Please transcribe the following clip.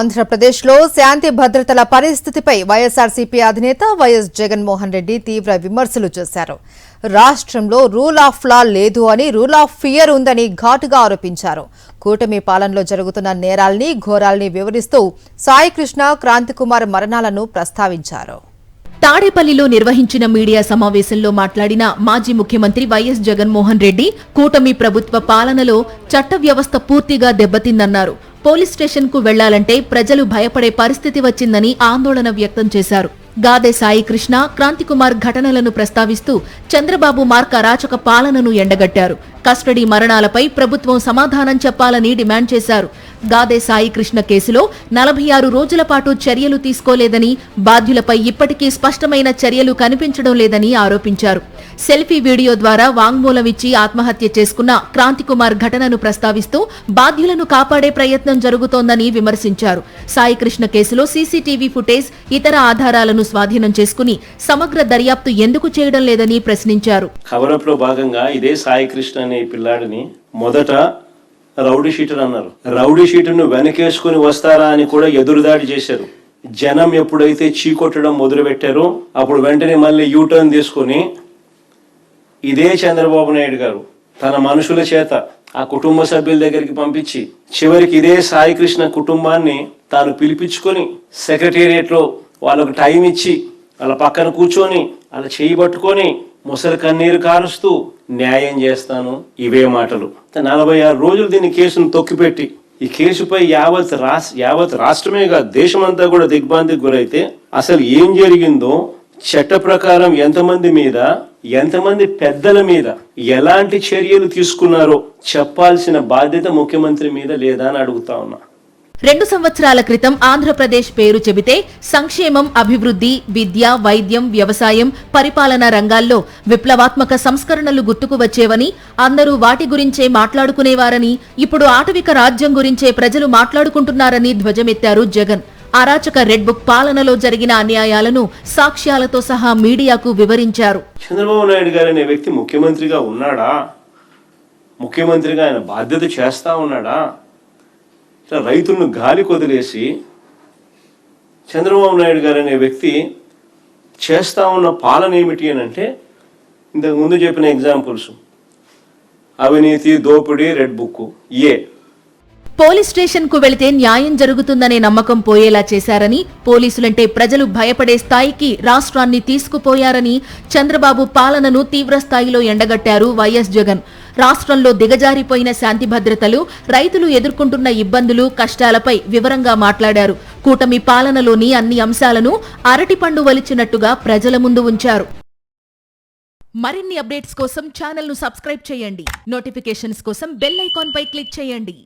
ఆంధ్రప్రదేశ్లో శాంతి భద్రతల పరిస్థితిపై వైఎస్ఆర్సీపీ అధినేత వైఎస్ జగన్మోహన్ రెడ్డి తీవ్ర విమర్శలు చేశారు. రాష్ట్రంలో రూల్ ఆఫ్ లా లేదు అని, రూల్ ఆఫ్ ఫియర్ ఉందని ఘాటుగా ఆరోపించారు. కూటమి పాలనలో జరుగుతున్న నేరాల్ని, ఘోరాల్ని వివరిస్తూ సాయికృష్ణ, క్రాంతికుమార్ మరణాలను ప్రస్తావించారు. తాడేపల్లిలో నిర్వహించిన మీడియా సమావేశంలో మాట్లాడిన మాజీ ముఖ్యమంత్రి వైఎస్ జగన్మోహన్ రెడ్డి కూటమి ప్రభుత్వ పాలనలో చట్ట వ్యవస్థ పూర్తిగా దెబ్బతిందన్నారు. పోలీస్ స్టేషన్ కు వెళ్లాలంటే ప్రజలు భయపడే పరిస్థితి వచ్చిందని ఆందోళన వ్యక్తం చేశారు. గాదే సాయికృష్ణ, క్రాంతికుమార్ ఘటనలను ప్రస్తావిస్తూ చంద్రబాబు మార్క్ అరాచక పాలనను ఎండగట్టారు. కస్టడీ మరణాలపై ప్రభుత్వం సమాధానం చెప్పాలని డిమాండ్ చేశారు. గాదే సాయికృష్ణ కేసులో 46 రోజుల పాటు చర్యలు తీసుకోలేదని, బాధ్యులపై ఇప్పటికీ స్పష్టమైన చర్యలు కనిపించడం లేదని ఆరోపించారు. సెల్ఫీ వీడియో ద్వారా వాంగ్మూలం ఇచ్చి ఆత్మహత్య చేసుకున్న క్రాంతికుమార్ ఘటనను ప్రస్తావిస్తూ బాధ్యులను కాపాడే ప్రయత్నం జరుగుతోందని విమర్శించారు. సాయికృష్ణ కేసులో సీసీటీవీ ఫుటేజ్, ఇతర ఆధారాలను స్వాధీనం చేసుకుని సమగ్ర దర్యాప్తు ఎందుకు చేయడం లేదని ప్రశ్నించారు. కవరప్ లో భాగంగా ఇదే సాయికృష్ణ అనే పిల్లాడిని మొదట రౌడీ షీటర్ అన్నారు. రౌడీ షీటర్ను వెనకేసుకుని వస్తారా అని కూడా ఎదురుదాడి చేశారు. జనం ఎప్పుడైతే చీకొట్టడం మొదలుపెట్టారో అప్పుడు వెంటనే మళ్ళీ యూటర్న్ తీసుకుని ఇదే చంద్రబాబు నాయుడు గారు తన మనుషుల చేత ఆ కుటుంబ సభ్యుల దగ్గరికి పంపించి చివరికి ఇదే సాయికృష్ణ కుటుంబాన్ని తాను పిలిపించుకొని సెక్రటేరియట్ లో వాళ్ళకు టైం ఇచ్చి వాళ్ళ పక్కన కూర్చొని వాళ్ళ చేయి పట్టుకొని ముసలి కన్నీరు కారుస్తూ న్యాయం చేస్తాను ఇవే మాటలు. 46 రోజులు దీని కేసును తొక్కిపెట్టి ఈ కేసుపై యావత్ రాష్ట్రమే కాదు దేశమంతా కూడా దిగ్భ్రాంతికి గురైతే అసలు ఏం జరిగిందో, చట్ట ప్రకారం ఎంతమంది పెద్దల మీద ఎలాంటి చర్యలు తీసుకున్నారో చెప్పాల్సిన బాధ్యత ముఖ్యమంత్రి మీద లేదా అని అడుగుతా ఉన్నా. 2 సంవత్సరాల క్రితం ఆంధ్రప్రదేశ్ పేరు చెబితే సంక్షేమం, అభివృద్ధి, విద్య, వైద్యం, వ్యవసాయం, పరిపాలనా రంగాల్లో విప్లవాత్మక సంస్కరణలు గుర్తుకు వచ్చేవని, అందరూ వాటి గురించే మాట్లాడుకునేవారని, ఇప్పుడు ఆటవిక రాజ్యం గురించే ప్రజలు మాట్లాడుకుంటున్నారని ధ్వజమెత్తారు జగన్. అరాచక రెడ్ బుక్ పాలనలో జరిగిన అన్యాయాలను సాక్ష్యాలతో సహా మీడియాకు వివరించారు. చంద్రబాబు నాయుడు గారు అనే వ్యక్తి ముఖ్యమంత్రిగా ఉన్నాడా? ముఖ్యమంత్రిగా ఆయన బాధ్యత చేస్తా ఉన్నాడా? రైతులను గాలి కొదిలేసి చంద్రబాబు నాయుడు గారు అనే వ్యక్తి చేస్తా ఉన్న పాలన ఏమిటి అని అంటే ఇంతకు ముందు చెప్పిన ఎగ్జాంపుల్స్: అవినీతి, దోపిడీ, రెడ్ బుక్. పోలీస్ స్టేషన్ కు వెళితే న్యాయం జరుగుతుందనే నమ్మకం పోయేలా చేశారని, పోలీసులంటే ప్రజలు భయపడే స్థాయికి రాష్ట్రాన్ని తీసుకుపోయారని, చంద్రబాబు పాలనను తీవ్రస్థాయిలో ఎండగట్టారు వైఎస్ జగన్. రాష్ట్రంలో దిగజారిపోయిన శాంతి భద్రతలు, రైతులు ఎదుర్కొంటున్న ఇబ్బందులు, కష్టాలపై వివరంగా మాట్లాడారు. కూటమి పాలనలోని అన్ని అంశాలను అరటిపండు వలిచినట్టుగా ప్రజల ముందు ఉంచారు. మరిన్ని అప్డేట్స్ కోసం ఛానల్ ను సబ్స్క్రైబ్ చేయండి. నోటిఫికేషన్స్ కోసం బెల్ ఐకాన్ పై క్లిక్ చేయండి.